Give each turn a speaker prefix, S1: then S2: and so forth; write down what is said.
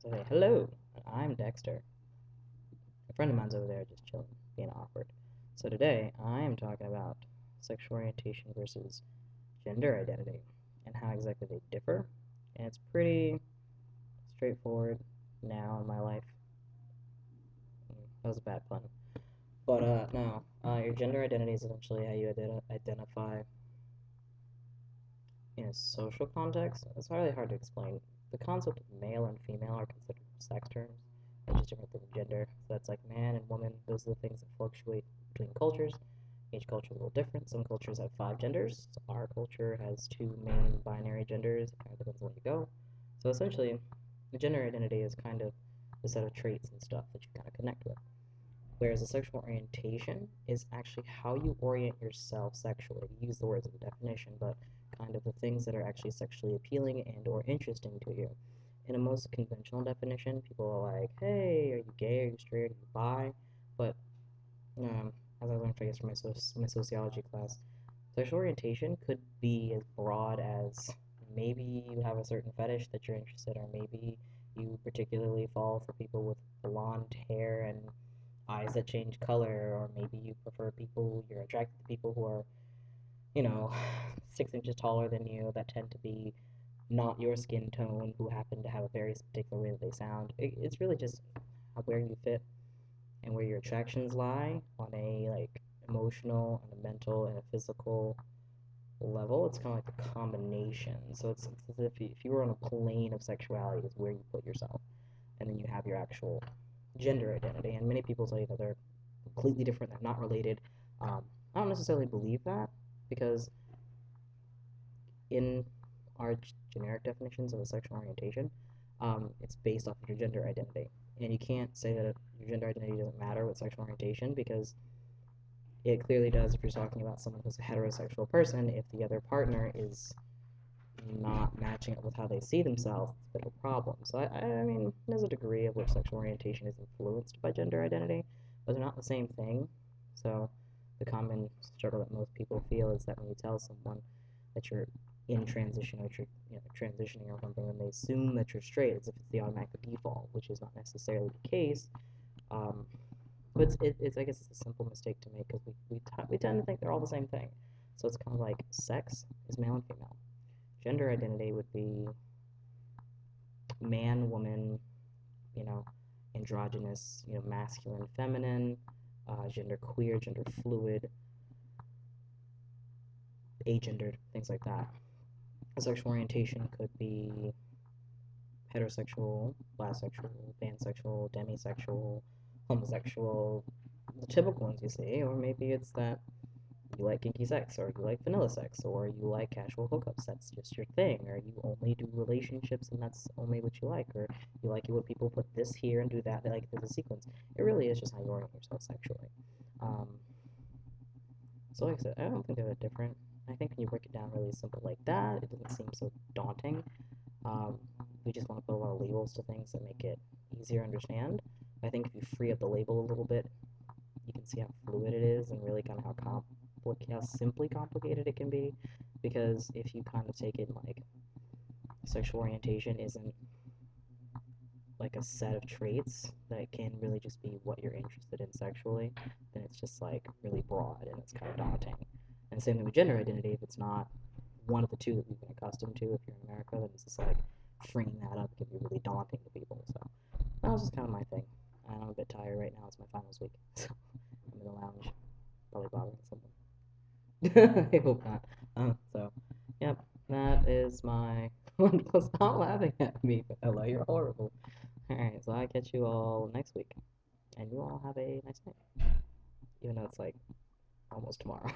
S1: So hey, hello, I'm Dexter. A friend of mine's over there just chilling, being awkward. So today I am talking about sexual orientation versus gender identity and how exactly they differ. And it's pretty straightforward now in my life. That was a bad pun. But no, your gender identity is essentially how you identify in a social context. It's really hard to explain. The concept of male and female are considered sex terms, which is different than gender. So that's like man and woman. Those are the things that fluctuate between cultures. Each culture is a little different. Some cultures have five genders. Our culture has two main binary genders. It kind of depends on where you go. So essentially, the gender identity is kind of a set of traits and stuff that you kind of connect with. Whereas a sexual orientation is actually how you orient yourself sexually. You use the words in the definition, but kind of the things that are actually sexually appealing and or interesting to you. In a most conventional definition, people are like, hey, are you gay, are you straight, are you bi? But as I learned, I guess, from my sociology class, sexual orientation could be as broad as maybe you have a certain fetish that you're interested in, or maybe you particularly fall for people with blonde hair and eyes that change color, or maybe you prefer people, you're attracted to people who are, you know, 6 inches taller than you that tend to be not your skin tone, who happen to have a very particular way that they sound. It's really just where you fit and where your attractions lie on a like emotional and a mental and a physical level. It's kind of like a combination. So it's as if you were on a plane of sexuality is where you put yourself, and then you have your actual gender identity. And many people say that they're completely different, they're not related. I don't necessarily believe that because in our generic definitions of a sexual orientation, it's based off of your gender identity. And you can't say that your gender identity doesn't matter with sexual orientation because it clearly does if you're talking about someone who's a heterosexual person. If the other partner is not matching up with how they see themselves, it's a bit of a problem. So, I mean, there's a degree of which sexual orientation is influenced by gender identity, but they're not the same thing. So, the common struggle that most people feel is that when you tell someone that you're in transition or you're transitioning or something, then they assume that you're straight as if it's the automatic default, which is not necessarily the case. Um, but it's I guess it's a simple mistake to make because we tend to think they're all the same thing. So it's kind of like sex is male and female. Gender identity would be man, woman, you know, androgynous, masculine, feminine, gender queer, gender fluid, agendered, things like that. A sexual orientation could be heterosexual, bisexual, pansexual, demisexual, homosexual, the typical ones you see, or maybe it's that you like kinky sex, or you like vanilla sex, or you like casual hookups, that's just your thing, or you only do relationships and that's only what you like, or you like it when people put this here and do that, they like there's a sequence. It really is just how you orient yourself sexually. Um, so like I said, I don't think they're that different. I think when you break it down really simple like that, it doesn't seem so daunting. Um, we just want to put a lot of labels to things that make it easier to understand. I think if you free up the label a little bit, you can see how fluid it is and really kind of how simply complicated it can be. Because if you kind of take it like sexual orientation isn't like a set of traits that can really just be what you're interested in sexually, then it's just like really broad and it's kind of daunting. And same thing with gender identity, if it's not one of the two that we've been accustomed to, if you're in America, then it's just like freeing that up can be really daunting to people. So that was just kind of my thing. And I'm a bit tired right now. It's my finals week, so I'm in the lounge, probably bothering someone. I hope not. So, yep, that is my. Stop laughing at me, Ella. You're horrible. Alright, so I catch you all next week. And you all have a nice night. Even though it's like almost tomorrow.